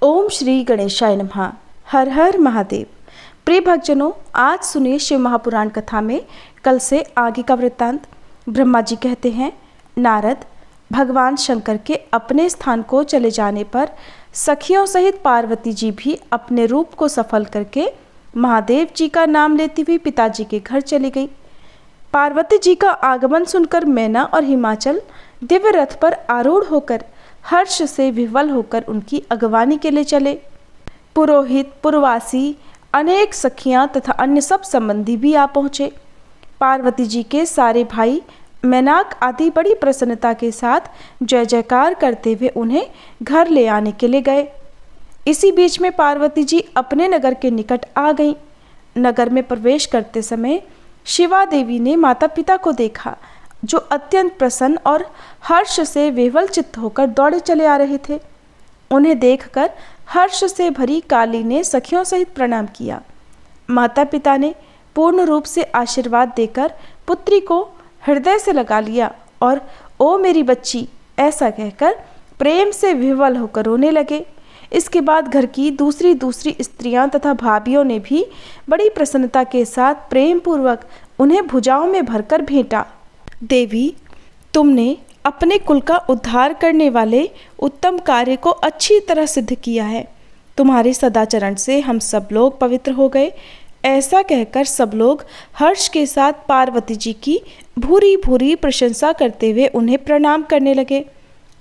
ओम श्री गणेशाय नमः। हर हर महादेव। प्रिय भक्तजनों, आज सुनिए शिव महापुराण कथा में कल से आगे का वृत्तांत। ब्रह्मा जी कहते हैं, नारद, भगवान शंकर के अपने स्थान को चले जाने पर सखियों सहित पार्वती जी भी अपने रूप को सफल करके महादेव जी का नाम लेती हुई पिताजी के घर चली गई। पार्वती जी का आगमन सुनकर मैना और हिमाचल दिव्य रथ पर आरूढ़ होकर हर्ष से विह्वल होकर उनकी अगवानी के लिए चले। पुरोहित, पुरवासी, अनेक सखियां तथा अन्य सब संबंधी भी आ पहुँचे। पार्वती जी के सारे भाई मैनाक आदि बड़ी प्रसन्नता के साथ जय जयकार करते हुए उन्हें घर ले आने के लिए गए। इसी बीच में पार्वती जी अपने नगर के निकट आ गईं। नगर में प्रवेश करते समय शिवा देवी ने माता पिता को देखा, जो अत्यंत प्रसन्न और हर्ष से विह्वल चित्त होकर दौड़े चले आ रहे थे। उन्हें देखकर हर्ष से भरी काली ने सखियों सहित प्रणाम किया। माता पिता ने पूर्ण रूप से आशीर्वाद देकर पुत्री को हृदय से लगा लिया और ओ मेरी बच्ची ऐसा कहकर प्रेम से विह्वल होकर रोने लगे। इसके बाद घर की दूसरी स्त्रियां तथा भाभियों ने भी बड़ी प्रसन्नता के साथ प्रेम पूर्वक उन्हें भुजाओं में भरकर भेंटा। देवी, तुमने अपने कुल का उद्धार करने वाले उत्तम कार्य को अच्छी तरह सिद्ध किया है। तुम्हारे सदाचरण से हम सब लोग पवित्र हो गए। ऐसा कहकर सब लोग हर्ष के साथ पार्वती जी की भूरी भूरी प्रशंसा करते हुए उन्हें प्रणाम करने लगे।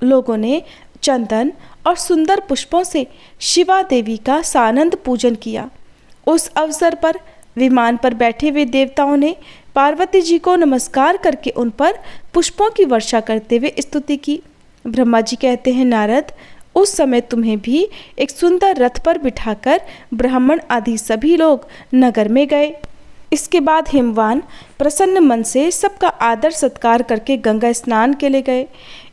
लोगों ने चंदन और सुंदर पुष्पों से शिवा देवी का सानंद पूजन किया। उस अवसर पर विमान पर बैठे हुए देवताओं ने पार्वती जी को नमस्कार करके उन पर पुष्पों की वर्षा करते हुए स्तुति की। ब्रह्मा जी कहते हैं, नारद, उस समय तुम्हें भी एक सुंदर रथ पर बिठाकर ब्राह्मण आदि सभी लोग नगर में गए। इसके बाद हिमवान प्रसन्न मन से सबका आदर सत्कार करके गंगा स्नान के लिए गए।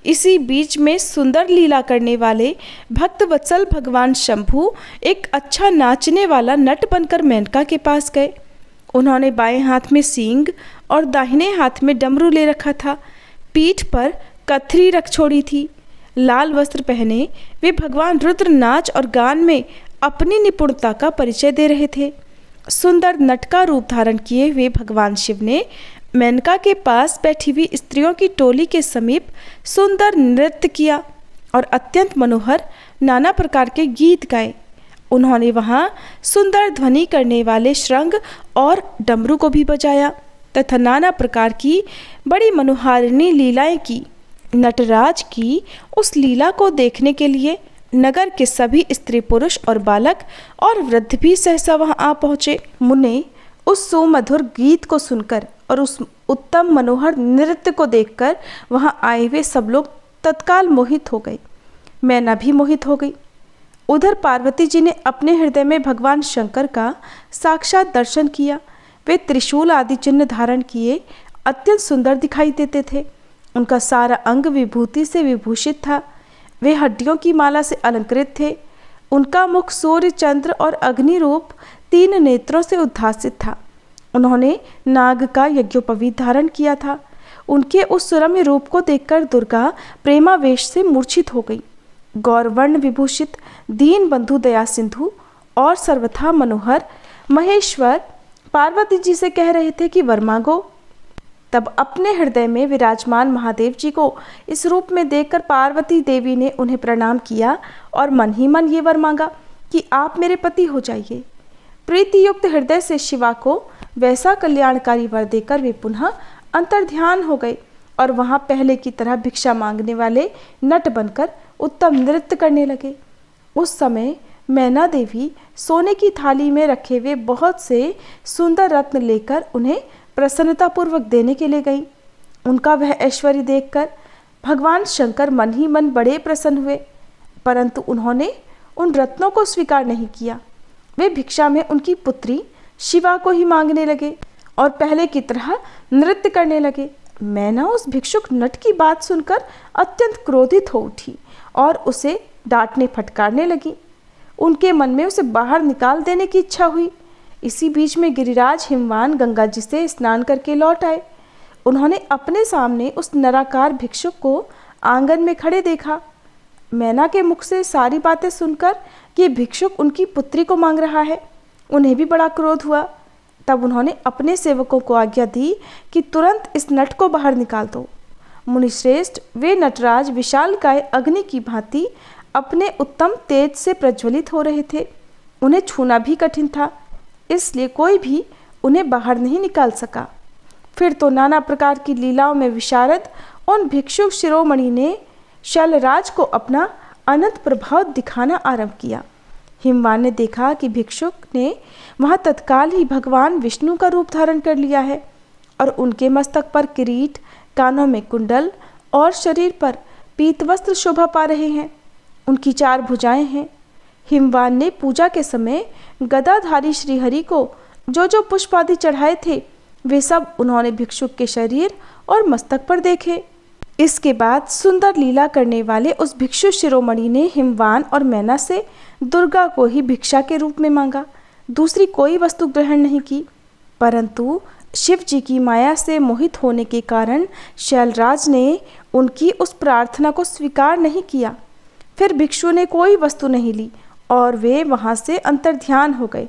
इसी बीच में सुंदर लीला करने वाले भक्त वत्सल भगवान शंभु एक अच्छा नाचने वाला नट बनकर मेनका के पास गए। उन्होंने बाएं हाथ में सींग और दाहिने हाथ में डमरू ले रखा था। पीठ पर कथरी रख छोड़ी थी। लाल वस्त्र पहने वे भगवान रुद्र नाच और गान में अपनी निपुणता का परिचय दे रहे थे। सुंदर नट का रूप धारण किए हुए भगवान शिव ने मेनका के पास बैठी हुई स्त्रियों की टोली के समीप सुंदर नृत्य किया और अत्यंत मनोहर नाना प्रकार के गीत गाए। उन्होंने वहाँ सुंदर ध्वनि करने वाले श्रृंग और डमरू को भी बजाया तथा नाना प्रकार की बड़ी मनोहारिणी लीलाएं की। नटराज की उस लीला को देखने के लिए नगर के सभी स्त्री पुरुष और बालक और वृद्ध भी सहसा वहां आ पहुँचे। मुने उस सुमधुर गीत को सुनकर और उस उत्तम मनोहर नृत्य को देखकर वहां आए हुए सब लोग तत्काल मोहित हो गए। मैना भी मोहित हो गई। उधर पार्वती जी ने अपने हृदय में भगवान शंकर का साक्षात दर्शन किया। वे त्रिशूल आदि चिन्ह धारण किए अत्यंत सुंदर दिखाई देते थे। उनका सारा अंग विभूति से विभूषित था। वे हड्डियों की माला से अलंकृत थे। उनका मुख सूर्य, चंद्र और अग्नि रूप 3 नेत्रों से उद्भासित था। उन्होंने नाग का यज्ञोपवीत धारण किया था। उनके उस सुरम्य रूप को देखकर दुर्गा प्रेमावेश से मूर्छित हो गई। गौरवर्ण विभूषित दीन बंधु दया सिंधु और सर्वथा मनोहर महेश्वर पार्वती जी से कह रहे थे कि वर मांगो। तब अपने हृदय में विराजमान महादेव जी को इस रूप में देखकर पार्वती देवी ने उन्हें प्रणाम किया और मन ही मन ये वर मांगा कि आप मेरे पति हो जाइए। प्रीति युक्त हृदय से शिवा को वैसा कल्याणकारी वर देकर वे पुनः अंतर्ध्यान हो गए और वहाँ पहले की तरह भिक्षा मांगने वाले नट बनकर उत्तम नृत्य करने लगे। उस समय मैना देवी सोने की थाली में रखे हुए बहुत से सुंदर रत्न लेकर उन्हें प्रसन्नतापूर्वक देने के लिए गई। उनका वह ऐश्वर्य देखकर भगवान शंकर मन ही मन बड़े प्रसन्न हुए, परंतु उन्होंने उन रत्नों को स्वीकार नहीं किया। वे भिक्षा में उनकी पुत्री शिवा को ही मांगने लगे और पहले की तरह नृत्य करने लगे। मैना उस भिक्षुक नट की बात सुनकर अत्यंत क्रोधित हो उठी और उसे डांटने फटकारने लगी। उनके मन में उसे बाहर निकाल देने की इच्छा हुई। इसी बीच में गिरिराज हिमवान गंगा जी से स्नान करके लौट आए। उन्होंने अपने सामने उस नराकार भिक्षुक को आंगन में खड़े देखा। मैना के मुख से सारी बातें सुनकर ये भिक्षुक उनकी पुत्री को मांग रहा है, उन्हें भी बड़ा क्रोध हुआ। तब उन्होंने अपने सेवकों को आज्ञा दी कि तुरंत इस नट को बाहर निकाल दो। मुनिश्रेष्ठ, वे नटराज विशालकाय अग्नि की भांति अपने उत्तम तेज से प्रज्वलित हो रहे थे। उन्हें छूना भी कठिन था, इसलिए कोई भी उन्हें बाहर नहीं निकाल सका। फिर तो नाना प्रकार की लीलाओं में विशारद उन भिक्षुक शिरोमणि ने शैलराज को अपना अनंत प्रभाव दिखाना आरंभ किया। हिमवान ने देखा कि भिक्षुक ने वहाँ तत्काल ही भगवान विष्णु का रूप धारण कर लिया है और उनके मस्तक पर किरीट, कानों में कुंडल और शरीर पर पीतवस्त्र शोभा पा रहे हैं। उनकी 4 भुजाएं हैं। हिमवान ने पूजा के समय गदाधारी श्रीहरि को जो जो पुष्प आदि चढ़ाए थे वे सब उन्होंने भिक्षुक के शरीर और मस्तक पर देखे। इसके बाद सुंदर लीला करने वाले उस भिक्षु शिरोमणि ने हिमवान और मैना से दुर्गा को ही भिक्षा के रूप में मांगा, दूसरी कोई वस्तु ग्रहण नहीं की। परंतु शिव जी की माया से मोहित होने के कारण शैलराज ने उनकी उस प्रार्थना को स्वीकार नहीं किया। फिर भिक्षु ने कोई वस्तु नहीं ली और वे वहाँ से अंतर्ध्यान हो गए।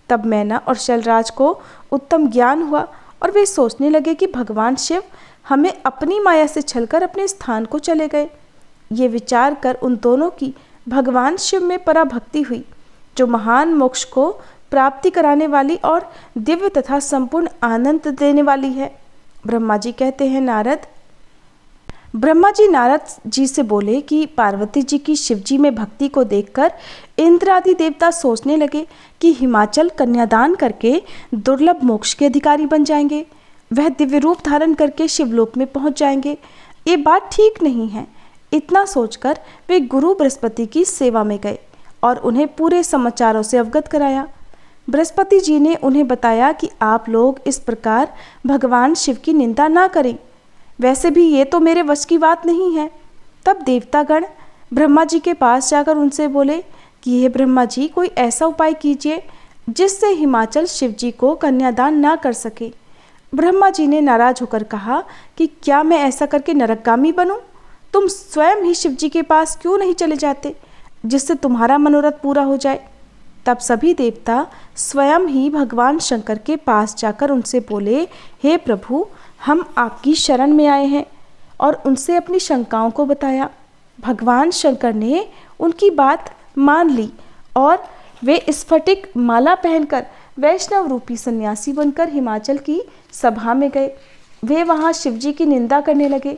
तब मैना और शैलराज को उत्तम ज्ञान हुआ और वे सोचने लगे कि भगवान शिव हमें अपनी माया से छलकर अपने स्थान को चले गए। ये विचार कर उन दोनों की भगवान शिव में पराभक्ति हुई, जो महान मोक्ष को प्राप्ति कराने वाली और दिव्य तथा संपूर्ण आनंद देने वाली है। ब्रह्मा जी कहते हैं, ब्रह्मा जी नारद जी से बोले कि पार्वती जी की शिव जी में भक्ति को देखकर इंद्र आदि देवता सोचने लगे कि हिमाचल कन्यादान करके दुर्लभ मोक्ष के अधिकारी बन जाएंगे, वह दिव्य रूप धारण करके शिवलोक में पहुंच जाएंगे। ये बात ठीक नहीं है। इतना सोचकर वे गुरु बृहस्पति की सेवा में गए और उन्हें पूरे समाचारों से अवगत कराया। बृहस्पति जी ने उन्हें बताया कि आप लोग इस प्रकार भगवान शिव की निंदा ना करें, वैसे भी ये तो मेरे वश की बात नहीं है। तब देवतागण ब्रह्मा जी के पास जाकर उनसे बोले कि हे ब्रह्मा जी, कोई ऐसा उपाय कीजिए जिससे हिमाचल शिव जी को कन्यादान ना कर सके। ब्रह्मा जी ने नाराज होकर कहा कि क्या मैं ऐसा करके नरकगामी बनूं? तुम स्वयं ही शिव जी के पास क्यों नहीं चले जाते जिससे तुम्हारा मनोरथ पूरा हो जाए। तब सभी देवता स्वयं ही भगवान शंकर के पास जाकर उनसे बोले, हे प्रभु, हम आपकी शरण में आए हैं, और उनसे अपनी शंकाओं को बताया। भगवान शंकर ने उनकी बात मान ली और वे स्फटिक माला पहनकर वैष्णव रूपी सन्यासी बनकर हिमाचल की सभा में गए। वे वहाँ शिवजी की निंदा करने लगे।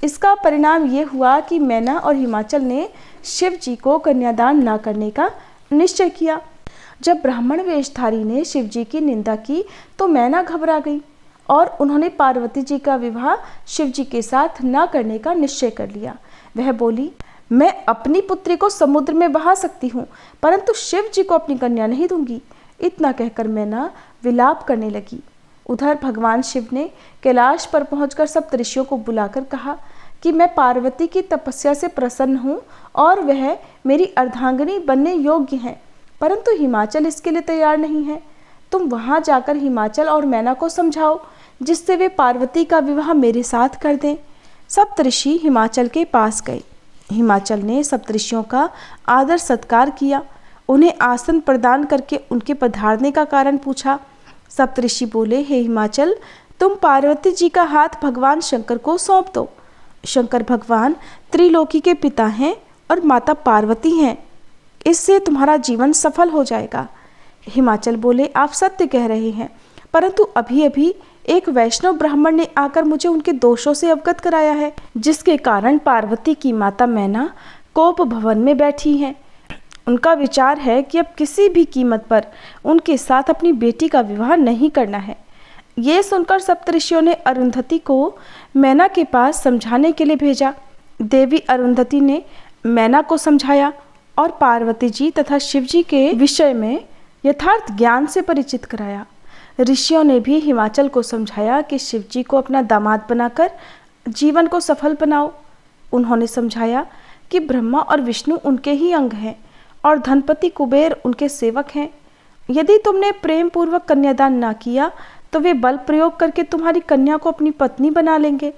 इसका परिणाम ये हुआ कि मैना और हिमाचल ने शिव जी को कन्यादान न करने का निश्चय किया। जब ब्राह्मण वेशधारी ने शिव जी की निंदा की तो मैना घबरा गई और उन्होंने पार्वती जी का विवाह शिव जी के साथ न करने का निश्चय कर लिया। वह बोली, मैं अपनी पुत्री को समुद्र में बहा सकती हूँ, परंतु शिव जी को अपनी कन्या नहीं दूंगी। इतना कहकर मैना विलाप करने लगी। उधर भगवान शिव ने कैलाश पर पहुंचकर सब ऋषियों को बुलाकर कहा कि मैं पार्वती की तपस्या से प्रसन्न हूँ और वह मेरी अर्धांगिनी बनने योग्य हैं, परंतु हिमाचल इसके लिए तैयार नहीं है। तुम वहाँ जाकर हिमाचल और मैना को समझाओ जिससे वे पार्वती का विवाह मेरे साथ कर दें। सप्तऋषि हिमाचल के पास गए। हिमाचल ने सप्तऋषियों का आदर सत्कार किया, उन्हें आसन प्रदान करके उनके पधारने का कारण पूछा। सप्तऋषि बोले, हे हिमाचल, तुम पार्वती जी का हाथ भगवान शंकर को सौंप दो। शंकर भगवान त्रिलोकी के पिता हैं और माता पार्वती हैं, इससे तुम्हारा जीवन सफल हो जाएगा। हिमाचल बोले, आप सत्य कह रहे हैं, परंतु अभी अभी एक वैष्णव ब्राह्मण ने आकर मुझे उनके दोषों से अवगत कराया है, जिसके कारण पार्वती की माता मैना कोप भवन में बैठी हैं। उनका विचार है कि अब किसी भी कीमत पर उनके साथ अपनी बेटी का विवाह नहीं करना है। ये सुनकर सप्तऋषियों ने अरुंधति को मैना के पास समझाने के लिए भेजा। देवी अरुंधति ने मैना को समझाया और पार्वती जी तथा शिव जी के विषय में यथार्थ ज्ञान से परिचित कराया। ऋषियों ने भी हिमाचल को समझाया कि शिव जी को अपना दामाद बनाकर जीवन को सफल बनाओ। उन्होंने समझाया कि ब्रह्मा और विष्णु उनके ही अंग हैं और धनपति कुबेर उनके सेवक हैं। यदि तुमने प्रेम पूर्वक कन्यादान ना किया तो वे बल प्रयोग करके तुम्हारी कन्या को अपनी पत्नी बना लेंगे।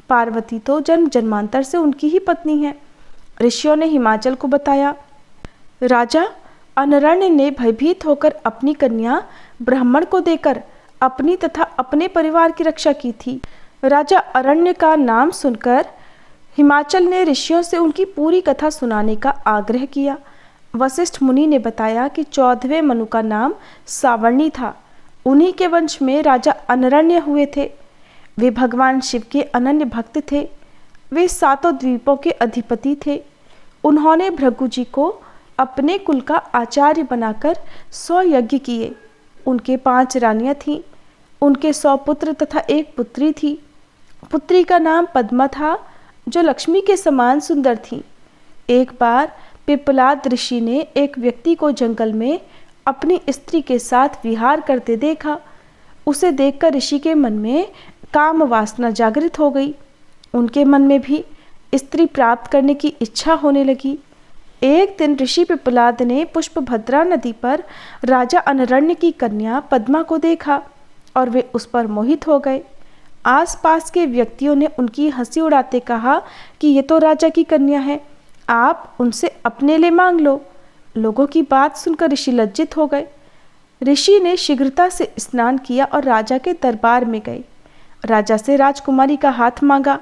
पार्वती तो जन्म जन्मांतर से उनकी ही पत्नी है। ऋषियों ने हिमाचल को बताया। राजा अनरण्य ने भयभीत होकर अपनी कन्या ब्राह्मण को देकर अपनी तथा अपने परिवार की रक्षा की थी। राजा अरण्य का नाम सुनकर हिमाचल ने ऋषियों से उनकी पूरी कथा सुनाने का आग्रह किया। वशिष्ठ मुनि ने बताया कि 14वें मनु का नाम सावर्णी था। उन्हीं के वंश में राजा अनरण्य हुए थे। वे भगवान शिव के अनन्य भक्त थे। वे 7 द्वीपों के अधिपति थे। उन्होंने भृगु जी को अपने कुल का आचार्य बनाकर 100 यज्ञ किए। उनके 5 रानियां थीं। उनके 100 पुत्र तथा 1 पुत्री थी। पुत्री का नाम पद्मा था, जो लक्ष्मी के समान सुंदर थी। एक बार पिप्पलाद ऋषि ने एक व्यक्ति को जंगल में अपनी स्त्री के साथ विहार करते देखा। उसे देखकर ऋषि के मन में काम वासना जागृत हो गई। उनके मन में भी स्त्री प्राप्त करने की इच्छा होने लगी। एक दिन ऋषि पिप्पलाद ने पुष्पभद्रा नदी पर राजा अनरण्य की कन्या पद्मा को देखा और वे उस पर मोहित हो गए। आसपास के व्यक्तियों ने उनकी हंसी उड़ाते कहा कि ये तो राजा की कन्या है, आप उनसे अपने लिए मांग लो। लोगों की बात सुनकर ऋषि लज्जित हो गए। ऋषि ने शीघ्रता से स्नान किया और राजा के दरबार में गए। राजा से राजकुमारी का हाथ मांगा।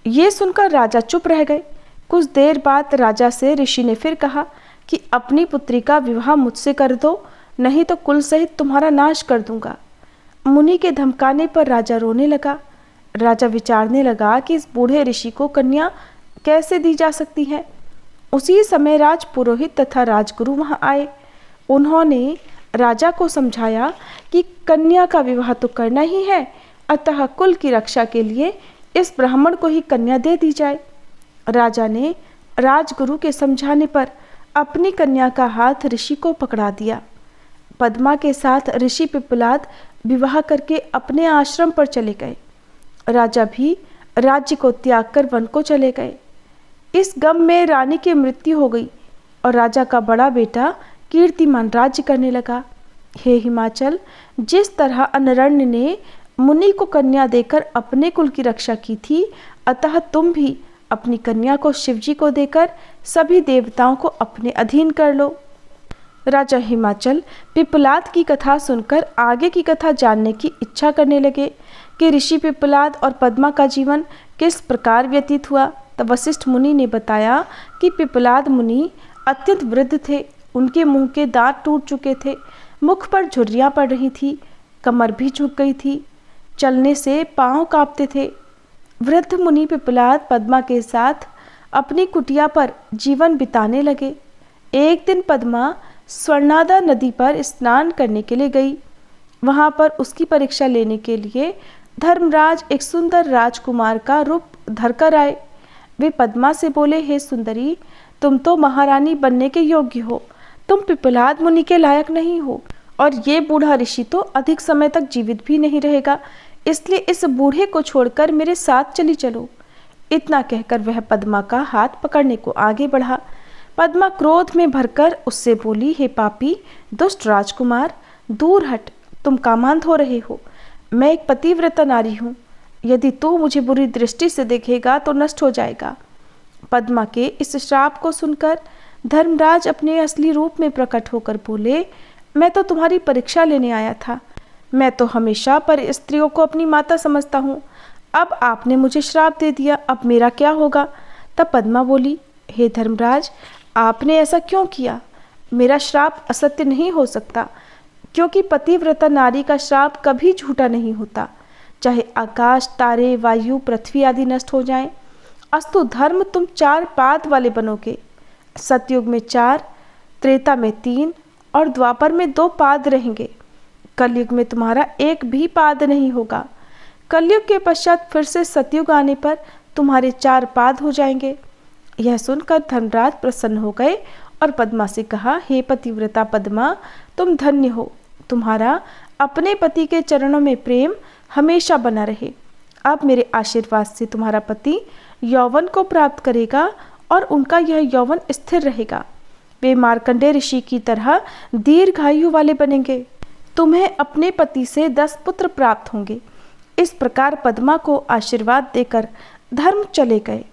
ये सुनकर राजा चुप रह गए। कुछ देर बाद राजा से ऋषि ने फिर कहा कि अपनी पुत्री का विवाह मुझसे कर दो, नहीं तो कुल सहित तुम्हारा नाश कर दूंगा। मुनि के धमकाने पर राजा रोने लगा। राजा विचारने लगा कि इस बूढ़े ऋषि को कन्या कैसे दी जा सकती है। उसी समय राजपुरोहित तथा राजगुरु वहां आए। उन्होंने राजा को समझाया कि कन्या का विवाह तो करना ही है, अतः कुल की रक्षा के लिए इस ब्राह्मण को ही कन्या दे दी जाए। राजा ने राजगुरु के समझाने पर अपनी कन्या का हाथ ऋषि को पकड़ा दिया। पद्मा के साथ ऋषि पिप्पलाद विवाह करके अपने आश्रम पर चले गए। राजा भी राज्य को त्याग कर वन को चले गए। इस गम में रानी की मृत्यु हो गई और राजा का बड़ा बेटा कीर्तिमान राज्य करने लगा। हे हिमाचल, जिस तरह अनरण्य ने मुनि को कन्या देकर अपने कुल की रक्षा की थी, अतः तुम भी अपनी कन्या को शिवजी को देकर सभी देवताओं को अपने अधीन कर लो। राजा हिमाचल पिप्पलाद की कथा सुनकर आगे की कथा जानने की इच्छा करने लगे कि ऋषि पिप्पलाद और पद्मा का जीवन किस प्रकार व्यतीत हुआ। तब वशिष्ठ मुनि ने बताया कि पिप्पलाद मुनि अत्यंत वृद्ध थे। उनके मुंह के दांत टूट चुके थे, मुख पर झुर्रियां पड़ रही थी, कमर भी झुक गई थी, चलने से पांव कांपते थे। वृद्ध मुनि पिप्पलाद पद्मा के साथ अपनी कुटिया पर जीवन बिताने लगे। एक दिन पद्मा स्वर्णादा नदी पर स्नान करने के लिए गई। वहां पर उसकी परीक्षा लेने के लिए धर्मराज एक सुंदर राजकुमार का रूप धरकर आए। वे पद्मा से बोले, हे सुंदरी, तुम तो महारानी बनने के योग्य हो, तुम पिप्पलाद मुनि के लायक नहीं हो और ये बूढ़ा ऋषि तो अधिक समय तक जीवित भी नहीं रहेगा, इसलिए इस बूढ़े को छोड़कर मेरे साथ चली चलो। इतना कहकर वह पद्मा का हाथ पकड़ने को आगे बढ़ा। पद्मा क्रोध में भरकर उससे बोली, हे पापी दुष्ट राजकुमार, दूर हट, तुम कामांध हो रहे हो। मैं एक पतिव्रता नारी हूँ, यदि तू मुझे बुरी दृष्टि से देखेगा तो नष्ट हो जाएगा। पद्मा के इस श्राप को सुनकर धर्मराज अपने असली रूप में प्रकट होकर बोले, मैं तो तुम्हारी परीक्षा लेने आया था। मैं तो हमेशा पर स्त्रियों को अपनी माता समझता हूँ। अब आपने मुझे श्राप दे दिया, अब मेरा क्या होगा। तब पद्मा बोली, हे धर्मराज, आपने ऐसा क्यों किया। मेरा श्राप असत्य नहीं हो सकता, क्योंकि पतिव्रता नारी का श्राप कभी झूठा नहीं होता, चाहे आकाश, तारे, वायु, पृथ्वी आदि नष्ट हो जाएं। अस्तु धर्म, तुम 4 पाद वाले बनोगे। सतयुग में 4, त्रेता में 3 और द्वापर में 2 पाद रहेंगे। कलयुग में तुम्हारा एक भी पाद नहीं होगा। कलयुग के पश्चात फिर से सतयुग आने पर तुम्हारे 4 पाद हो जाएंगे। यह सुनकर धर्मराज प्रसन्न हो गए और पद्मा से कहा, हे पतिव्रता पद्मा, तुम धन्य हो। तुम्हारा अपने पति के चरणों में प्रेम हमेशा बना रहे। अब मेरे आशीर्वाद से तुम्हारा पति यौवन को प्राप्त करेगा और उनका यह यौवन स्थिर रहेगा। वे मार्कंडेय ऋषि की तरह दीर्घायु वाले बनेंगे। तुम्हें अपने पति से 10 पुत्र प्राप्त होंगे। इस प्रकार पद्मा को आशीर्वाद देकर धर्म चले गए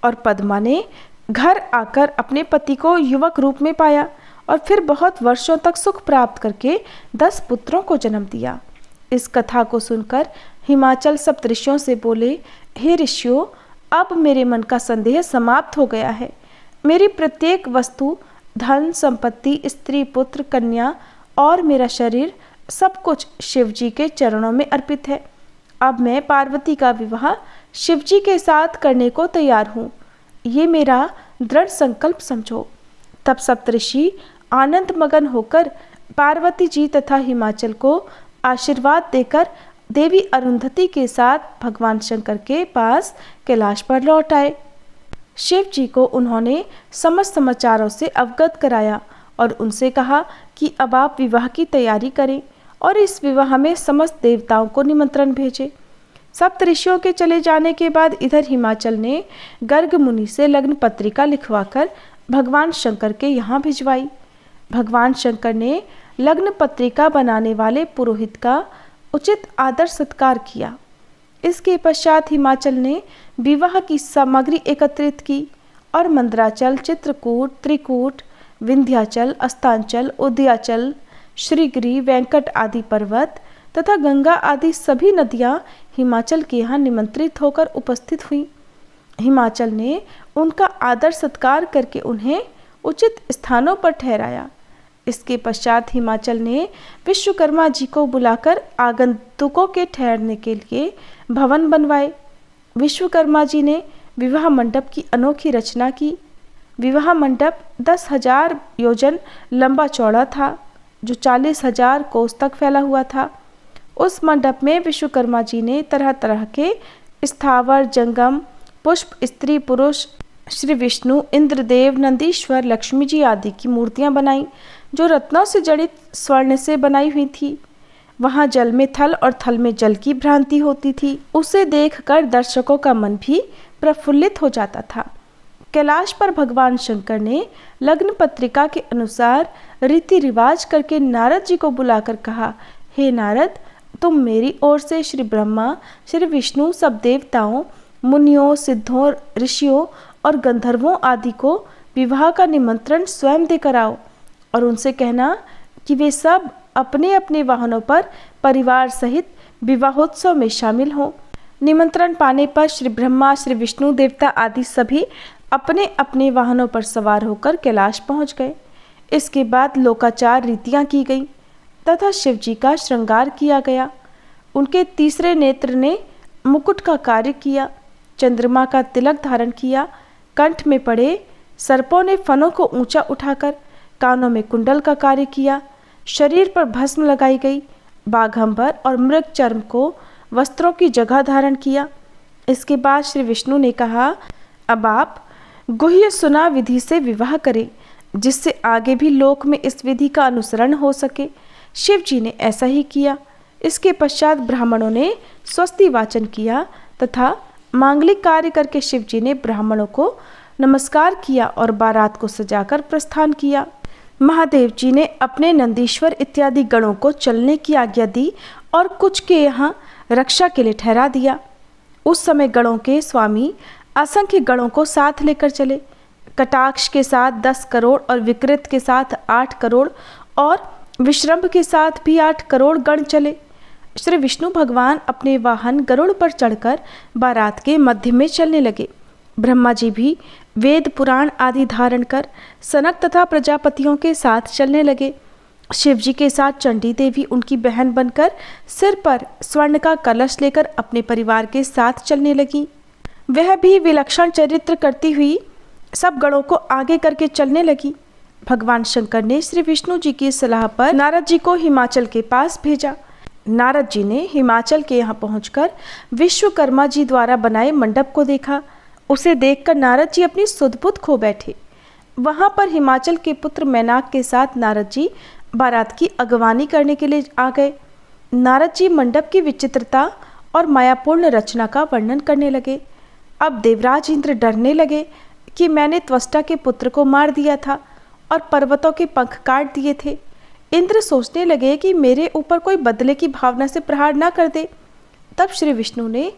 और पद्मा ने घर आकर अपने पति को युवक रूप में पाया और फिर बहुत वर्षों तक सुख प्राप्त करके 10 पुत्रों को जन्म दिया। इस कथा को सुनकर हिमाचल सप्तऋषियों से बोले, हे ऋषियों, अब मेरे मन का संदेह समाप्त हो गया है। मेरी प्रत्येक वस्तु, धन संपत्ति, स्त्री, पुत्र, कन्या और मेरा शरीर सब कुछ शिव जी के चरणों में अर्पित है। अब मैं पार्वती का विवाह शिव जी के साथ करने को तैयार हूँ। ये मेरा दृढ़ संकल्प समझो। तब सप्तऋषि आनंद मगन होकर पार्वती जी तथा हिमाचल को आशीर्वाद देकर देवी अरुंधति के साथ भगवान शंकर के पास कैलाश पर लौट आए। शिव जी को उन्होंने समस्त समाचारों से अवगत कराया और उनसे कहा कि अब आप विवाह की तैयारी करें और इस विवाह में समस्त देवताओं को निमंत्रण भेजें। सप्तऋषियों के चले जाने के बाद इधर हिमाचल ने गर्ग मुनि से लग्न पत्रिका लिखवाकर भगवान शंकर के यहाँ भिजवाई। भगवान शंकर ने लग्न पत्रिका बनाने वाले पुरोहित का उचित आदर सत्कार किया। इसके पश्चात हिमाचल ने विवाह की सामग्री एकत्रित की और मंदराचल, चित्रकूट, त्रिकूट, विंध्याचल, अस्तांचल, उदयाचल, श्रीगिरी, वेंकट आदि पर्वत तथा गंगा आदि सभी नदियां हिमाचल के यहाँ निमंत्रित होकर उपस्थित हुईं। हिमाचल ने उनका आदर सत्कार करके उन्हें उचित स्थानों पर ठहराया। इसके पश्चात हिमाचल ने विश्वकर्मा जी को बुलाकर आगंतुकों के ठहरने के लिए भवन बनवाए। विश्वकर्मा जी ने विवाह मंडप की अनोखी रचना की। विवाह मंडप 10,000 योजन लंबा चौड़ा था, जो 40,000 कोस तक फैला हुआ था। उस मंडप में विश्वकर्मा जी ने तरह तरह के स्थावर, जंगम, पुष्प, स्त्री, पुरुष, श्री विष्णु, इंद्रदेव, नंदीश्वर, लक्ष्मी जी आदि की मूर्तियां बनाई, जो रत्नों से जड़ित स्वर्ण से बनाई हुई थी। वहां जल में थल और थल में जल की भ्रांति होती थी। उसे देखकर दर्शकों का मन भी प्रफुल्लित हो जाता था। कैलाश पर भगवान शंकर ने लग्न पत्रिका के अनुसार रीति रिवाज करके नारद जी को बुलाकर कहा, हे नारद, तुम मेरी ओर से श्री ब्रह्मा, श्री विष्णु, सब देवताओं, मुनियों, सिद्धों, ऋषियों और गंधर्वों आदि को विवाह का निमंत्रण स्वयं देकर आओ और उनसे कहना कि वे सब अपने अपने वाहनों पर परिवार सहित विवाहोत्सव में शामिल हों। निमंत्रण पाने पर श्री ब्रह्मा, श्री विष्णु देवता आदि सभी अपने अपने वाहनों पर सवार होकर कैलाश पहुंच गए। इसके बाद लोकाचार रीतियां की गई तथा शिव जी का श्रृंगार किया गया। उनके तीसरे नेत्र ने मुकुट का कार्य किया, चंद्रमा का तिलक धारण किया, कंठ में पड़े सर्पों ने फनों को ऊंचा उठाकर कानों में कुंडल का कार्य किया, शरीर पर भस्म लगाई गई, बाघंबर और मृग चर्म को वस्त्रों की जगह धारण किया। इसके बाद श्री विष्णु ने कहा, अब आप गुह्य सुना विधि से विवाह करें, जिससे आगे भी लोक में इस विधि का अनुसरण हो सके। शिव जी ने ऐसा ही किया। इसके पश्चात ब्राह्मणों ने स्वस्ति वाचन किया तथा मांगलिक कार्य करके शिव जी ने ब्राह्मणों को नमस्कार किया और बारात को सजाकर प्रस्थान किया। महादेव जी ने अपने नंदीश्वर इत्यादि गणों को चलने की आज्ञा दी और कुछ के यहाँ रक्षा के लिए ठहरा दिया। उस समय गणों के स्वामी असंख्य गणों को साथ लेकर चले। कटाक्ष के साथ 10 करोड़ और विकृत के साथ 8 करोड़ और विश्रंभ के साथ भी 8 करोड़ गण चले। श्री विष्णु भगवान अपने वाहन गरुड़ पर चढ़कर बारात के मध्य में चलने लगे। ब्रह्मा जी भी वेद पुराण आदि धारण कर सनक तथा प्रजापतियों के साथ चलने लगे। शिव जी के साथ चंडी देवी उनकी बहन बनकर सिर पर स्वर्ण का कलश लेकर अपने परिवार के साथ चलने लगी। वह भी विलक्षण चरित्र करती हुई सब गणों को आगे करके चलने लगी। भगवान शंकर ने श्री विष्णु जी की सलाह पर नारद जी को हिमाचल के पास भेजा। नारद जी ने हिमाचल के यहाँ पहुंचकर विश्वकर्मा जी द्वारा बनाए मंडप को देखा। उसे देखकर नारद जी अपनी सुध-बुध खो बैठे। वहां पर हिमाचल के पुत्र मैनाक के साथ नारद जी बारात की अगवानी करने के लिए आ गए। नारद जी मंडप की विचित्रता और मायापूर्ण रचना का वर्णन करने लगे। अब देवराज इंद्र डरने लगे कि मैंने त्वष्टा के पुत्र को मार दिया था और पर्वतों के पंख काट दिए थे। इंद्र सोचने लगे कि मेरे ऊपर कोई बदले की भावना से प्रहार न कर दे। तब श्री विष्णु ने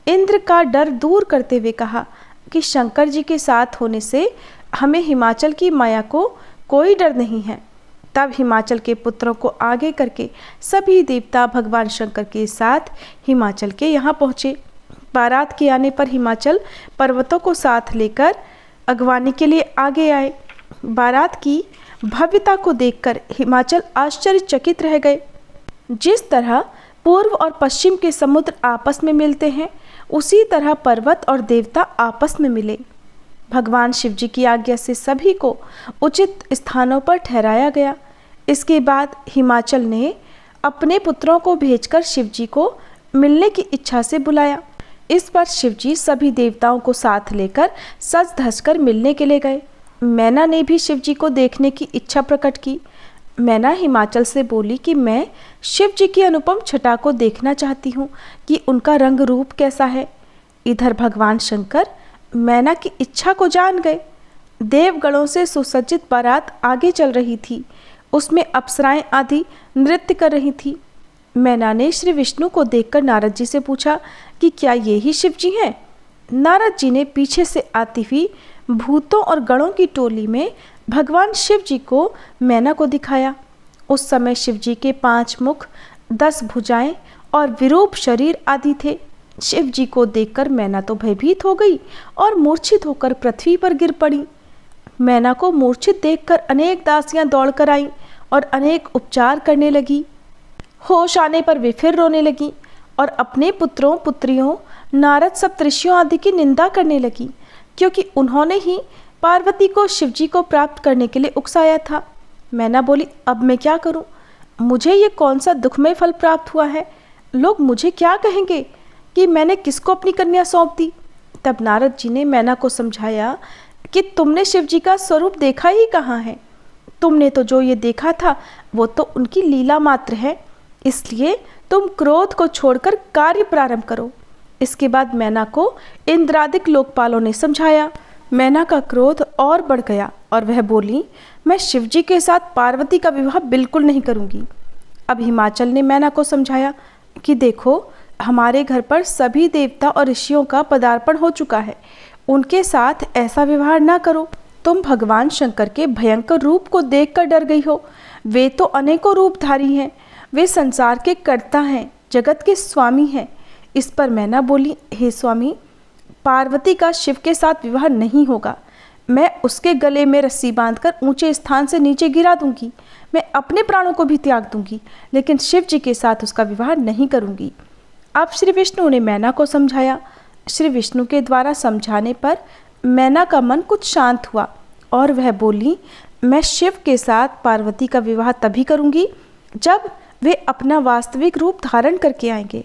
इंद्र का डर दूर करते हुए कहा कि शंकर जी के साथ होने से हमें हिमाचल की माया को कोई डर नहीं है। तब हिमाचल के पुत्रों को आगे करके सभी देवता भगवान शंकर के साथ हिमाचल के यहाँ पहुँचे। बारात के आने पर हिमाचल पर्वतों को साथ लेकर अगवानी के लिए आगे आए। बारात की भव्यता को देखकर हिमाचल आश्चर्यचकित रह गए। जिस तरह पूर्व और पश्चिम के समुद्र आपस में मिलते हैं, उसी तरह पर्वत और देवता आपस में मिले। भगवान शिव जी की आज्ञा से सभी को उचित स्थानों पर ठहराया गया। इसके बाद हिमाचल ने अपने पुत्रों को भेजकर शिव जी को मिलने की इच्छा से बुलाया। इस पर शिव जी सभी देवताओं को साथ लेकर सज धज कर मिलने के लिए गए। मैना ने भी शिव जी को देखने की इच्छा प्रकट की। मैना हिमाचल से बोली कि मैं शिव जी की अनुपम छटा को देखना चाहती हूँ कि उनका रंग रूप कैसा है। इधर भगवान शंकर मैना की इच्छा को जान गए। देवगणों से सुसज्जित बारात आगे चल रही थी। उसमें अप्सराएं आदि नृत्य कर रही थी। मैना ने श्री विष्णु को देखकर नारद जी से पूछा कि क्या ये ही शिव जी हैं? नारद जी ने पीछे से आती हुई भूतों और गणों की टोली में भगवान शिव जी को मैना को दिखाया। उस समय शिव जी के 5 मुख, 10 भुजाएं और विरूप शरीर आदि थे। शिव जी को देखकर मैना तो भयभीत हो गई और मूर्छित होकर पृथ्वी पर गिर पड़ी। मैना को मूर्छित देखकर अनेक दासियां दौड़कर आईं और अनेक उपचार करने लगी। होश आने पर वे फिर रोने लगी और अपने पुत्रों पुत्रियों नारद सप्तऋषियों आदि की निंदा करने लगी, क्योंकि उन्होंने ही पार्वती को शिव जी को प्राप्त करने के लिए उकसाया था। मैना बोली, अब मैं क्या करूं? मुझे ये कौन सा दुखमय फल प्राप्त हुआ है? लोग मुझे क्या कहेंगे कि मैंने किसको अपनी कन्या सौंप दी? तब नारद जी ने मैना को समझाया कि तुमने शिव जी का स्वरूप देखा ही कहाँ है। तुमने तो जो ये देखा था वो तो उनकी लीला मात्र है, इसलिए तुम क्रोध को छोड़कर कार्य प्रारंभ करो। इसके बाद मैना को इंद्रादिक लोकपालों ने समझाया। मैना का क्रोध और बढ़ गया और वह बोली, मैं शिव जी के साथ पार्वती का विवाह बिल्कुल नहीं करूँगी। अब हिमाचल ने मैना को समझाया कि देखो, हमारे घर पर सभी देवता और ऋषियों का पदार्पण हो चुका है, उनके साथ ऐसा व्यवहार ना करो। तुम भगवान शंकर के भयंकर रूप को देखकर डर गई हो। वे तो अनेकों रूपधारी हैं, वे संसार के कर्ता हैं, जगत के स्वामी हैं। इस पर मैना बोली, हे स्वामी, पार्वती का शिव के साथ विवाह नहीं होगा। मैं उसके गले में रस्सी बांधकर ऊंचे स्थान से नीचे गिरा दूंगी। मैं अपने प्राणों को भी त्याग दूंगी, लेकिन शिव जी के साथ उसका विवाह नहीं करूंगी। अब श्री विष्णु ने मैना को समझाया। श्री विष्णु के द्वारा समझाने पर मैना का मन कुछ शांत हुआ और वह बोली, मैं शिव के साथ पार्वती का विवाह तभी करूंगी जब वे अपना वास्तविक रूप धारण करके आएंगे।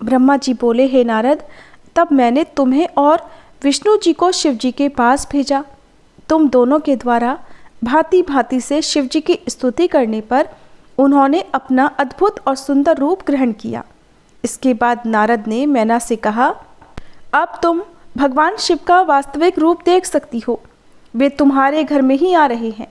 ब्रह्मा जी बोले, हे नारद, तब मैंने तुम्हें और विष्णु जी को शिव जी के पास भेजा। तुम दोनों के द्वारा भांति भांति से शिव जी की स्तुति करने पर उन्होंने अपना अद्भुत और सुंदर रूप ग्रहण किया। इसके बाद नारद ने मैना से कहा, अब तुम भगवान शिव का वास्तविक रूप देख सकती हो, वे तुम्हारे घर में ही आ रहे हैं।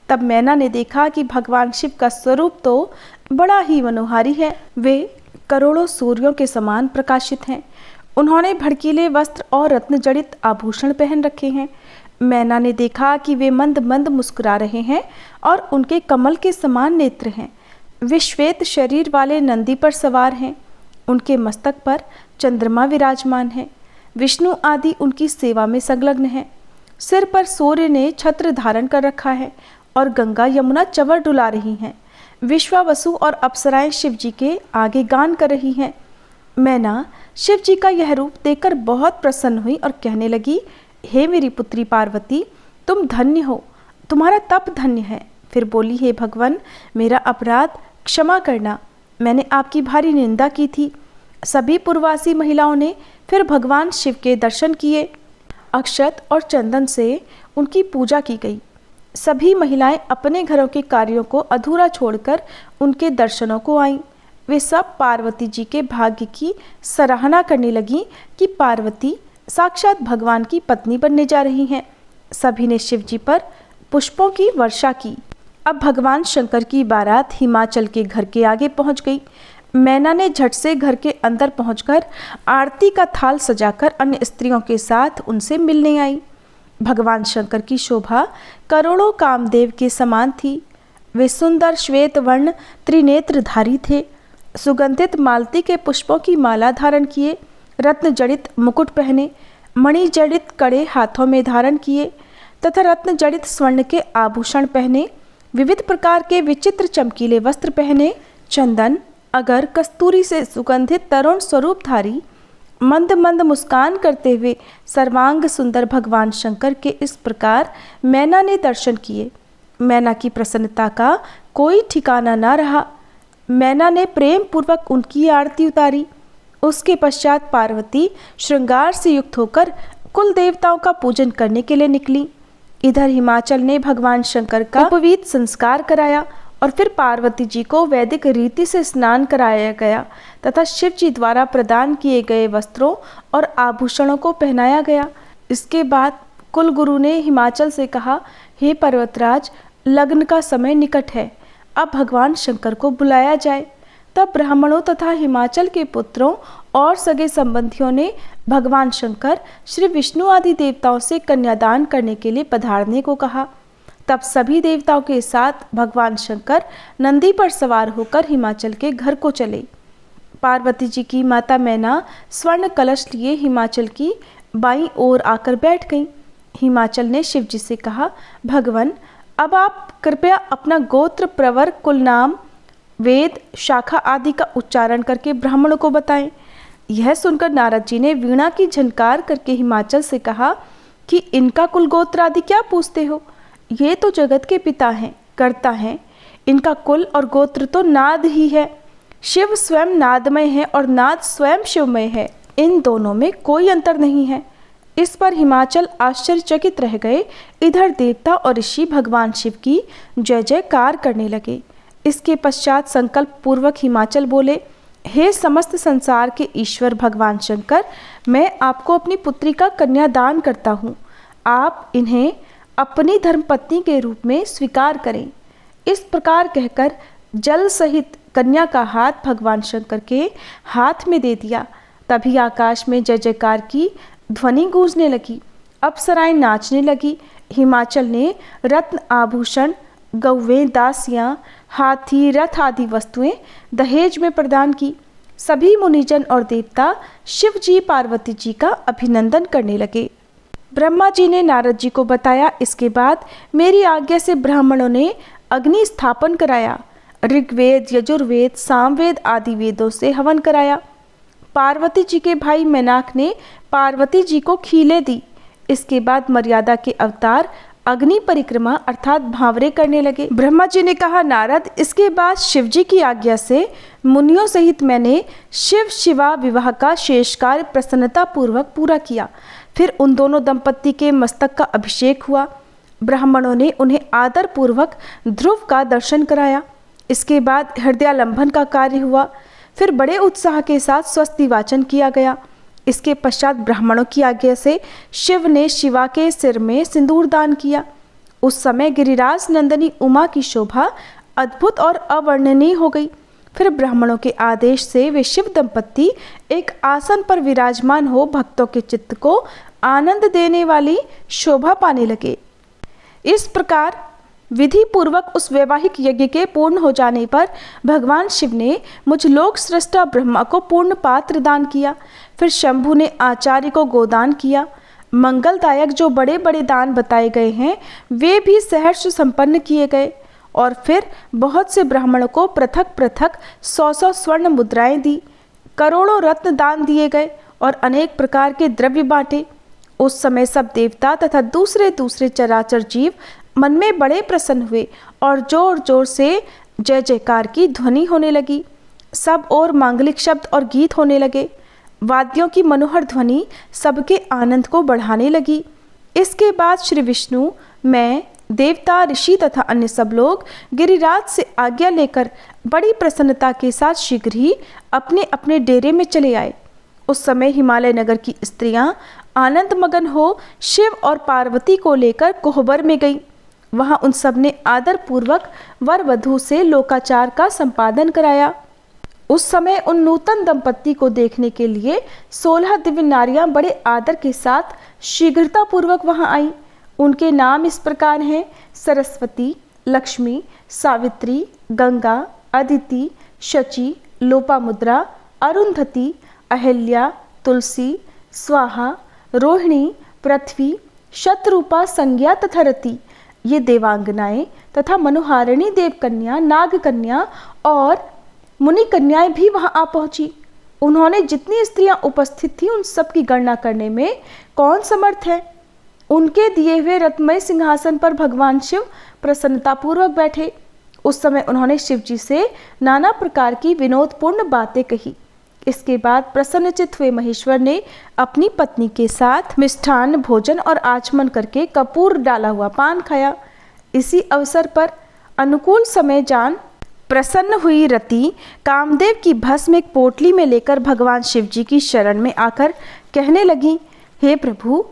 तब मैना ने देखा कि भगवान शिव का स्वरूप तो बड़ा ही मनोहारी है। वे करोड़ों सूर्यों के समान प्रकाशित हैं। उन्होंने भड़कीले वस्त्र और रत्न जड़ित आभूषण पहन रखे हैं। मैना ने देखा कि वे मंद मंद मुस्कुरा रहे हैं और उनके कमल के समान नेत्र हैं। वे श्वेत शरीर वाले नंदी पर सवार हैं। उनके मस्तक पर चंद्रमा विराजमान है। विष्णु आदि उनकी सेवा में संलग्न हैं। सिर पर सूर्य ने छत्र धारण कर रखा है और गंगा यमुना चंवर डुला रही हैं। विश्वावसु और अप्सराएं शिव जी के आगे गान कर रही हैं। मैना शिव जी का यह रूप देखकर बहुत प्रसन्न हुई और कहने लगी, हे मेरी पुत्री पार्वती, तुम धन्य हो, तुम्हारा तप धन्य है। फिर बोली, हे भगवान, मेरा अपराध क्षमा करना, मैंने आपकी भारी निंदा की थी। सभी पूर्ववासी महिलाओं ने फिर भगवान शिव के दर्शन किए। अक्षत और चंदन से उनकी पूजा की गई। सभी महिलाएं अपने घरों के कार्यों को अधूरा छोड़कर उनके दर्शनों को आईं। वे सब पार्वती जी के भाग्य की सराहना करने लगीं कि पार्वती साक्षात भगवान की पत्नी बनने जा रही हैं। सभी ने शिव जी पर पुष्पों की वर्षा की। अब भगवान शंकर की बारात हिमाचल के घर के आगे पहुंच गई। मैना ने झट से घर के अंदर पहुंचकर आरती का थाल सजाकर अन्य स्त्रियों के साथ उनसे मिलने आई। भगवान शंकर की शोभा करोड़ों कामदेव के समान थी। वे सुंदर श्वेत वर्ण त्रिनेत्रधारी थे। सुगंधित मालती के पुष्पों की माला धारण किए, रत्न जड़ित मुकुट पहने, मणि जड़ित कड़े हाथों में धारण किए तथा रत्न जड़ित स्वर्ण के आभूषण पहने, विविध प्रकार के विचित्र चमकीले वस्त्र पहने, चंदन अगर कस्तूरी से सुगंधित तरुण स्वरूपधारी, मंद मंद मुस्कान करते हुए सर्वांग सुंदर भगवान शंकर के इस प्रकार मैना ने दर्शन किए। मैना की प्रसन्नता का कोई ठिकाना न रहा। मैना ने प्रेम पूर्वक उनकी आरती उतारी। उसके पश्चात पार्वती श्रृंगार से युक्त होकर कुल देवताओं का पूजन करने के लिए निकली। इधर हिमाचल ने भगवान शंकर का उपवीत संस्कार कराया और फिर पार्वती जी को वैदिक रीति से स्नान कराया गया तथा शिव जी द्वारा प्रदान किए गए वस्त्रों और आभूषणों को पहनाया गया। इसके बाद कुल गुरु ने हिमाचल से कहा, हे पर्वतराज, लग्न का समय निकट है, अब भगवान शंकर को बुलाया जाए। तब ब्राह्मणों तथा हिमाचल के पुत्रों और सगे संबंधियों ने भगवान शंकर, श्री विष्णु आदि देवताओं से कन्यादान करने के लिए पधारने को कहा। तब सभी देवताओं के साथ भगवान शंकर नंदी पर सवार होकर हिमाचल के घर को चले। पार्वती जी की माता मैना स्वर्ण कलश लिए हिमाचल की बाईं ओर आकर बैठ गईं। हिमाचल ने शिव जी से कहा, भगवान, अब आप कृपया अपना गोत्र, प्रवर, कुल नाम, वेद, शाखा आदि का उच्चारण करके ब्राह्मणों को बताएं। यह सुनकर नारद जी ने वीणा की झनकार करके हिमाचल से कहा कि इनका कुल गोत्र आदि क्या पूछते हो? ये तो जगत के पिता हैं, कर्ता हैं। इनका कुल और गोत्र तो नाद ही है। शिव स्वयं नादमय है और नाद स्वयं शिवमय है। इन दोनों में कोई अंतर नहीं है। इस पर हिमाचल आश्चर्यचकित रह गए। इधर देवता और ऋषि भगवान शिव की जय जयकार करने लगे। इसके पश्चात संकल्प पूर्वक हिमाचल बोले, हे समस्त संसार के ईश्वर भगवान शंकर, मैं आपको अपनी पुत्री का कन्यादान करता हूँ। आप इन्हें अपनी धर्मपत्नी के रूप में स्वीकार करें। इस प्रकार कहकर जल सहित कन्या का हाथ भगवान शंकर के हाथ में दे दिया। तभी आकाश में जय जयकार की ध्वनि गूंजने लगी। अप्सराएं नाचने लगी। हिमाचल ने रत्न आभूषण, गौवें, दासियां, हाथी, रथ आदि वस्तुएं दहेज में प्रदान की। सभी मुनिजन और देवता शिव जी, पार्वती जी का अभिनंदन करने लगे। ब्रह्मा जी ने नारद जी को बताया। इसके बाद मेरी आज्ञा से ब्राह्मणों ने अग्नि स्थापन कराया। ऋग्वेद, यजुर्वेद, सामवेद आदि वेदों से हवन कराया। पार्वती जी के भाई मैनाक ने पार्वती जी को खीलें दी। इसके बाद मर्यादा के अवतार अग्नि परिक्रमा अर्थात भांवरे करने लगे। ब्रह्मा जी ने कहा, नारद, इसके बाद शिव जी की आज्ञा से मुनियों सहित मैंने शिव शिवा विवाह का शेष कार्य प्रसन्नता पूर्वक पूरा किया। फिर उन दोनों दंपत्ति के मस्तक का अभिषेक हुआ। ब्राह्मणों ने उन्हें आदर पूर्वक ध्रुव का दर्शन कराया। इसके बाद हृदयालंबन का कार्य हुआ। फिर बड़े उत्साह के साथ स्वस्ति वाचन किया गया। इसके पश्चात ब्राह्मणों की आज्ञा से शिव ने शिवा के सिर में सिंदूर दान किया। उस समय गिरिराज नंदनी उमा की शोभा अद्भुत और अवर्णनीय हो गई। फिर ब्राह्मणों के आदेश से वे शिव दंपत्ति एक आसन पर विराजमान हो भक्तों के चित्त को आनंद देने वाली शोभा पाने लगे। इस प्रकार विधि पूर्वक उस वैवाहिक यज्ञ के पूर्ण हो जाने पर भगवान शिव ने मुझ लोक सृष्टा ब्रह्मा को पूर्ण पात्र दान किया। फिर शंभु ने आचार्य को गोदान किया। मंगलदायक जो बड़े बड़े दान बताए गए हैं वे भी सहर्ष संपन्न किए गए। और फिर बहुत से ब्राह्मणों को पृथक पृथक 100 स्वर्ण मुद्राएं दी। करोड़ों रत्न दान दिए गए और अनेक प्रकार के द्रव्य बांटे। उस समय सब देवता तथा दूसरे दूसरे चराचर जीव मन में बड़े प्रसन्न हुए और जोर जोर से जय जयकार की ध्वनि होने लगी। सब और मांगलिक शब्द और गीत होने लगे। वाद्यों की मनोहर ध्वनि सबके आनंद को बढ़ाने लगी। इसके बाद श्री विष्णु, मैं, देवता, ऋषि तथा अन्य सब लोग गिरिराज से आज्ञा लेकर बड़ी प्रसन्नता के साथ शीघ्र ही अपने अपने डेरे में चले आए। उस समय हिमालय नगर की स्त्रियां आनंद मगन हो शिव और पार्वती को लेकर कोहबर में गईं। वहां उन सब ने आदर पूर्वक वर वधू से लोकाचार का संपादन कराया। उस समय उन नूतन दंपत्ति को देखने के लिए 16 दिव्य नारियां बड़े आदर के साथ शीघ्रता पूर्वक वहां आई। उनके नाम इस प्रकार हैं: सरस्वती, लक्ष्मी, सावित्री, गंगा, अदिति, शची, लोपामुद्रा, अरुंधति, अहिल्या, तुलसी, स्वाहा, रोहिणी, पृथ्वी, शतरूपा, संज्ञा तथा रति। ये देवांगनाएं तथा मनोहारिणी देवकन्या, नागकन्या और मुनि कन्याएं भी वहां आ पहुंची। उन्होंने जितनी स्त्रियां उपस्थित थी उन सब की गणना करने में कौन समर्थ है। उनके दिए हुए रत्नमय सिंहासन पर भगवान शिव प्रसन्नतापूर्वक बैठे। उस समय उन्होंने शिव जी से नाना प्रकार की विनोदपूर्ण बातें कही। इसके बाद प्रसन्नचित्त हुए महेश्वर ने अपनी पत्नी के साथ मिष्ठान भोजन और आचमन करके कपूर डाला हुआ पान खाया। इसी अवसर पर अनुकूल समय जान प्रसन्न हुई रति कामदेव की भस्म एक पोटली में लेकर भगवान शिव जी की शरण में आकर कहने लगी, हे प्रभु,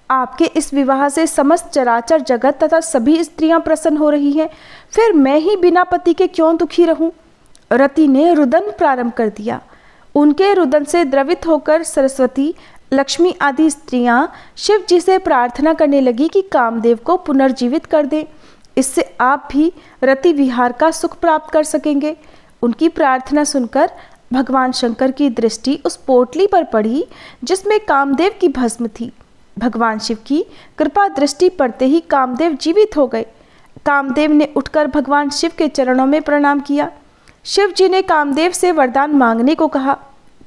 आपके इस विवाह से समस्त चराचर जगत तथा सभी स्त्रियां प्रसन्न हो रही हैं, फिर मैं ही बिना पति के क्यों दुखी रहूं। रति ने रुदन प्रारंभ कर दिया। उनके रुदन से द्रवित होकर सरस्वती, लक्ष्मी आदि स्त्रियां शिव जी से प्रार्थना करने लगी कि कामदेव को पुनर्जीवित कर दें, इससे आप भी रति विहार का सुख प्राप्त कर सकेंगे। उनकी प्रार्थना सुनकर भगवान शंकर की दृष्टि उस पोटली पर पड़ी जिसमें कामदेव की भस्म थी। भगवान शिव की कृपा दृष्टि पड़ते ही कामदेव जीवित हो गए। कामदेव ने उठकर भगवान शिव के चरणों में प्रणाम किया। शिव जी ने कामदेव से वरदान मांगने को कहा।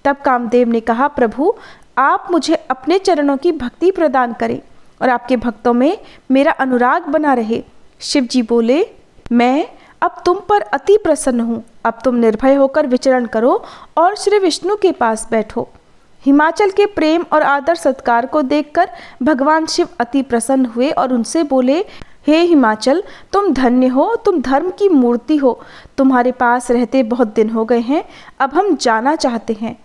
तब कामदेव ने कहा, प्रभु, आप मुझे अपने चरणों की भक्ति प्रदान करें और आपके भक्तों में मेरा अनुराग बना रहे। शिव जी बोले, मैं अब तुम पर अति प्रसन्न हूँ। अब तुम निर्भय होकर विचरण करो और श्री विष्णु के पास बैठो। हिमाचल के प्रेम और आदर सत्कार को देखकर भगवान शिव अति प्रसन्न हुए और उनसे बोले, हे हिमाचल, तुम धन्य हो, तुम धर्म की मूर्ति हो। तुम्हारे पास रहते बहुत दिन हो गए हैं, अब हम जाना चाहते हैं।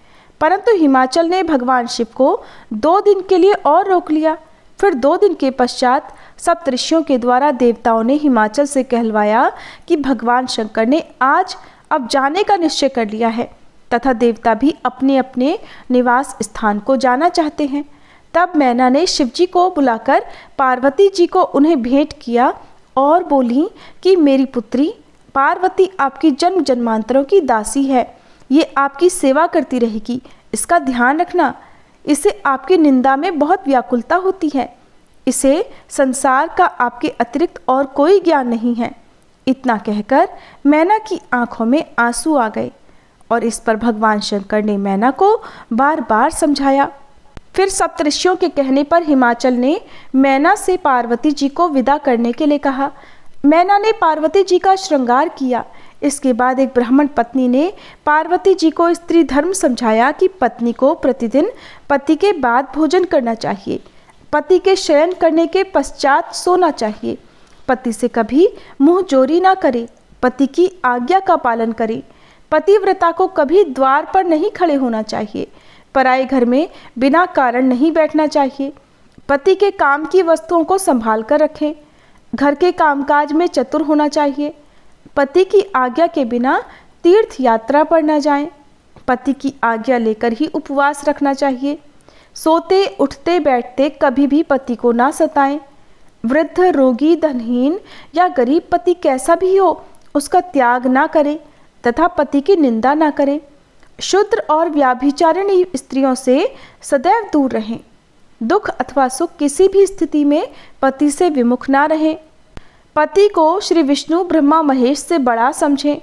परंतु हिमाचल ने भगवान शिव को 2 दिन के लिए और रोक लिया। फिर 2 दिन के पश्चात सप्तऋषियों के द्वारा देवताओं ने हिमाचल से कहलवाया कि भगवान शंकर ने आज अब जाने का निश्चय कर लिया है तथा देवता भी अपने अपने निवास स्थान को जाना चाहते हैं। तब मैना ने शिव जी को बुलाकर पार्वती जी को उन्हें भेंट किया और बोली कि मेरी पुत्री पार्वती आपकी जन्म जन्मांतरों की दासी है। ये आपकी सेवा करती रहेगी, इसका ध्यान रखना। इसे आपकी निंदा में बहुत व्याकुलता होती है। इसे संसार का आपके अतिरिक्त और कोई ज्ञान नहीं है। इतना कहकर मैना की आंखों में आंसू आ गए और इस पर भगवान शंकर ने मैना को बार बार समझाया। फिर सप्तऋषियों के कहने पर हिमाचल ने मैना से पार्वती जी को विदा करने के लिए कहा। मैना ने पार्वती जी का श्रृंगार किया। इसके बाद एक ब्राह्मण पत्नी ने पार्वती जी को स्त्री धर्म समझाया कि पत्नी को प्रतिदिन पति के बाद भोजन करना चाहिए, पति के शयन करने के पश्चात सोना चाहिए, पति से कभी मुंह जोरी ना करे, पति की आज्ञा का पालन करे, पतिव्रता को कभी द्वार पर नहीं खड़े होना चाहिए, पराए घर में बिना कारण नहीं बैठना चाहिए, पति के काम की वस्तुओं को संभाल कर रखें, घर के कामकाज में चतुर होना चाहिए, पति की आज्ञा के बिना तीर्थ यात्रा पर न जाएं, पति की आज्ञा लेकर ही उपवास रखना चाहिए, सोते उठते बैठते कभी भी पति को ना सताएं, वृद्ध, रोगी, धनहीन या गरीब पति कैसा भी हो उसका त्याग ना करें तथा पति की निंदा ना करें, शूद्र और व्याभिचारिणी स्त्रियों से सदैव दूर रहें, दुख अथवा सुख किसी भी स्थिति में पति से विमुख ना रहें, पति को श्री विष्णु ब्रह्मा महेश से बड़ा समझें,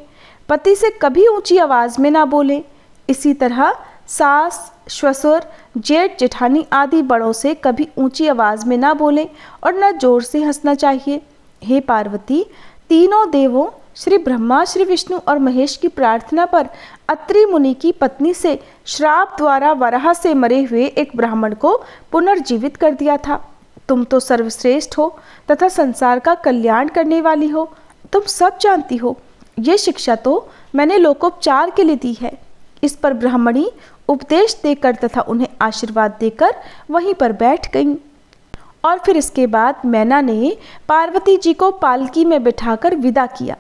पति से कभी ऊंची आवाज़ में ना बोलें। इसी तरह सास, ससुर, जेठ, जेठानी आदि बड़ों से कभी ऊंची आवाज़ में ना बोलें और न जोर से हंसना चाहिए। हे पार्वती, तीनों देवों श्री ब्रह्मा, श्री विष्णु और महेश की प्रार्थना पर अत्रि मुनि की पत्नी से श्राप द्वारा वराह से मरे हुए एक ब्राह्मण को पुनर्जीवित कर दिया था। तुम तो सर्वश्रेष्ठ हो तथा संसार का कल्याण करने वाली हो, तुम सब जानती हो। ये शिक्षा तो मैंने लोकोपचार के लिए दी है। इस पर ब्राह्मणी उपदेश देकर तथा उन्हें आशीर्वाद देकर वहीं पर बैठ गईं। और फिर इसके बाद मैना ने पार्वती जी को पालकी में बिठाकर विदा किया।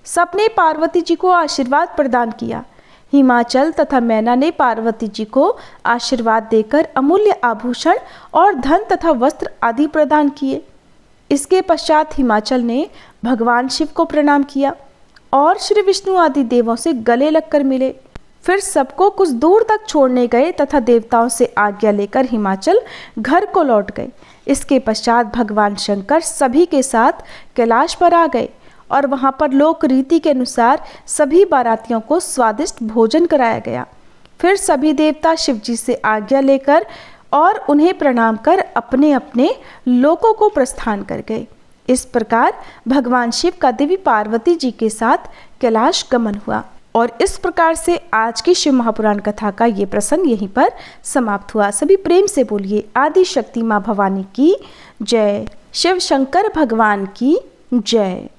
सबने पार्वती जी को आशीर्वाद प्रदान किया। हिमाचल तथा मैना ने पार्वती जी को आशीर्वाद देकर अमूल्य आभूषण और धन तथा वस्त्र आदि प्रदान किए। इसके पश्चात हिमाचल ने भगवान शिव को प्रणाम किया और श्री विष्णु आदि देवों से गले लगकर मिले। फिर सबको कुछ दूर तक छोड़ने गए तथा देवताओं से आज्ञा लेकर हिमाचल घर को लौट गए। इसके पश्चात भगवान शंकर सभी के साथ कैलाश पर आ गए और वहां पर लोक रीति के अनुसार सभी बारातियों को स्वादिष्ट भोजन कराया गया। फिर सभी देवता शिव जी से आज्ञा लेकर और उन्हें प्रणाम कर अपने अपने लोकों को प्रस्थान कर गए। इस प्रकार भगवान शिव का देवी पार्वती जी के साथ कैलाश गमन हुआ। और इस प्रकार से आज की शिव महापुराण कथा का ये प्रसंग यहीं पर समाप्त हुआ। सभी प्रेम से बोलिए आदि शक्ति माँ भवानी की जय, शिव शंकर भगवान की जय।